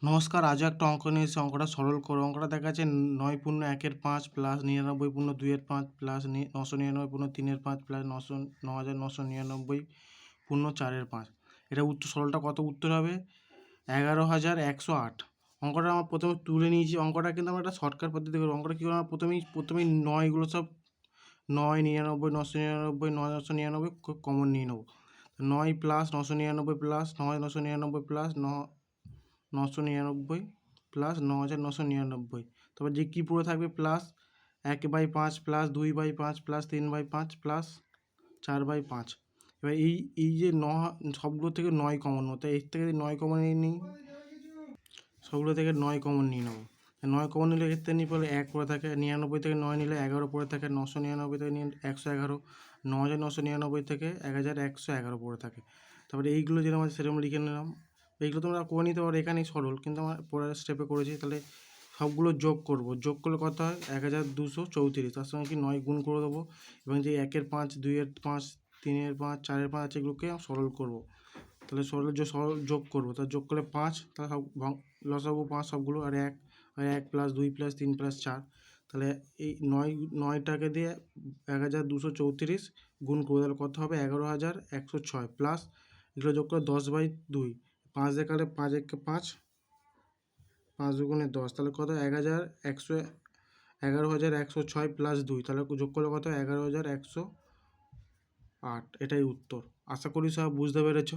নমস্কার, আজও একটা অঙ্ক নিয়ে এসেছি। অঙ্কটা সরল করো। অঙ্কটা দেখা যাচ্ছে 9×1 প্লাস 99×2 প্লাস 999×3 প্লাস 9999×4। এটা উত্তর সরলটা কত উত্তর হবে? 11,108। অঙ্কটা আমার প্রথমে তুলে নিয়েছি। অঙ্কটা কিন্তু আমরা একটা শর্টকাট পদ্ধতি করবো। অঙ্কটা কী করে? আমরা প্রথমেই নয়গুলো সব 9, 99, 999, 999 কমন নিয়ে নেবো। 9 প্লাস 999 প্লাস 999 প্লাস 999 প্লাস 9,999। তারপর যে কী পুরো থাকবে? Plus 1/5 plus 2/5 plus 3/5 plus 4/5। এবার এই যে সবগুলো থেকে 9 কমন নেবো। তাই এর থেকে 9 কমন নিই, সবগুলো থেকে 9 কমন নিয়ে নেবো। 9 কমন নিলে এর নিয়ে পড়লে 1 পড়ে থাকে। 99 থেকে 9 নিলে 11 পড়ে থাকে। 999 থেকে নিয়ে 111, 9,999 থেকে 1,111 পড়ে থাকে। তারপরে এইগুলো যেরকম আছে সেরকম লিখে নিলাম। এইগুলো তোমরা করে নিতে পারো, এখানেই সরল, কিন্তু আমার পরের স্টেপে করেছি। তাহলে সবগুলো যোগ করব। যোগ করলে কত হয়? 1,234। তার সঙ্গে কি 9 গুণ করে দেবো এবং যে 1-এর 5, 2-এর 5, 3-এর 5, 4-এর 5 আছে, এগুলোকে সরল করব। তাহলে সরল যোগ করবো। তাহলে যোগ করলে 5, তাহলে সব লসাগু 5 সবগুলো, আর 1 প্লাস 2 প্লাস 3 প্লাস 4। তাহলে এই 9টাকে দিয়ে 1,234 গুণ করবো। তাহলে কত হবে? 11,106 প্লাস এগুলো যোগ করে 10/2। 5 দিয়ে কাটলে 5 একে 5, 5 দুগুণে 10। তাহলে কত? 11,106 প্লাস 2। তাহলে যোগ করলে কত? 11,108। এটাই উত্তর। আশা করি সব বুঝতে পেরেছ।